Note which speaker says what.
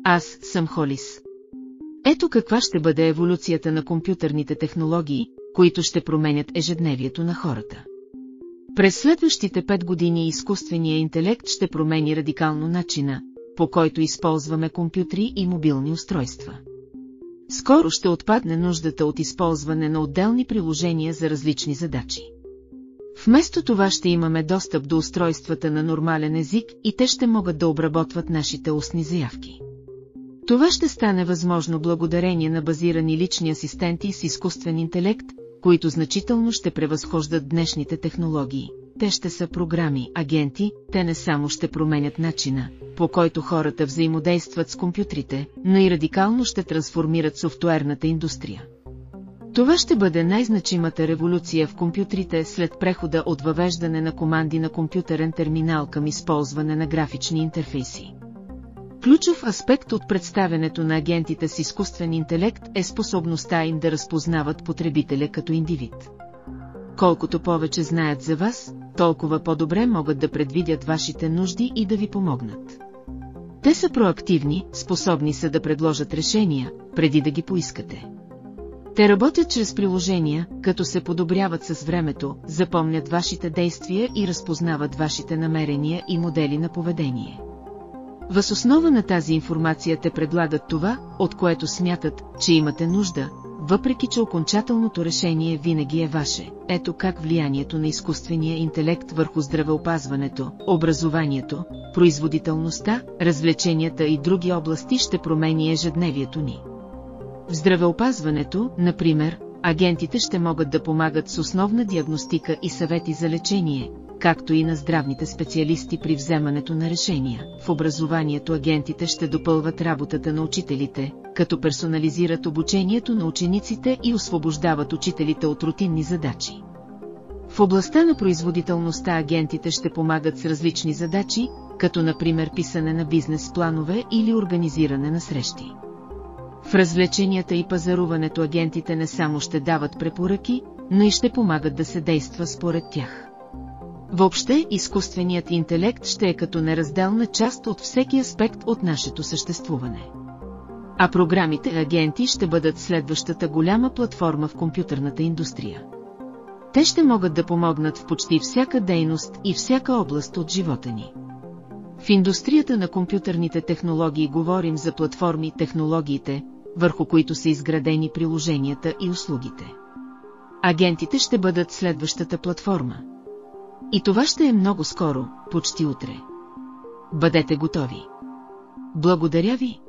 Speaker 1: Аз съм Холис. Ето каква ще бъде еволюцията на компютърните технологии, които ще променят ежедневието на хората. През следващите 5 години изкуственият интелект ще промени радикално начина, по който използваме компютри и мобилни устройства. Скоро ще отпадне нуждата от използване на отделни приложения за различни задачи. Вместо това ще имаме достъп до устройствата на нормален език и те ще могат да обработват нашите устни заявки. Това ще стане възможно благодарение на базирани лични асистенти с изкуствен интелект, които значително ще превъзхождат днешните технологии. Те ще са програми, агенти, те не само ще променят начина, по който хората взаимодействат с компютрите, но и радикално ще трансформират софтуерната индустрия. Това ще бъде най-значимата революция в компютрите след прехода от въвеждане на команди на компютърен терминал към използване на графични интерфейси. Ключов аспект от представянето на агентите с изкуствен интелект е способността им да разпознават потребителя като индивид. Колкото повече знаят за вас, толкова по-добре могат да предвидят вашите нужди и да ви помогнат. Те са проактивни, способни са да предложат решения, преди да ги поискате. Те работят чрез приложения, като се подобряват с времето, запомнят вашите действия и разпознават вашите намерения и модели на поведение. Въз основа на тази информация те предлагат това, от което смятат, че имате нужда, въпреки че окончателното решение винаги е ваше. Ето как влиянието на изкуствения интелект върху здравеопазването, образованието, производителността, развлеченията и други области ще промени ежедневието ни. В здравеопазването, например, агентите ще могат да помагат с основна диагностика и съвети за лечение, както и на здравните специалисти при вземането на решения. В образованието агентите ще допълват работата на учителите, като персонализират обучението на учениците и освобождават учителите от рутинни задачи. В областта на производителността агентите ще помагат с различни задачи, като например писане на бизнес планове или организиране на срещи. В развлеченията и пазаруването агентите не само ще дават препоръки, но и ще помагат да се действа според тях. Въобще, изкуственият интелект ще е като неразделна част от всеки аспект от нашето съществуване. А програмите агенти ще бъдат следващата голяма платформа в компютърната индустрия. Те ще могат да помогнат в почти всяка дейност и всяка област от живота ни. В индустрията на компютърните технологии говорим за платформи технологиите, върху които са изградени приложенията и услугите. Агентите ще бъдат следващата платформа. И това ще е много скоро, почти утре. Бъдете готови. Благодаря ви.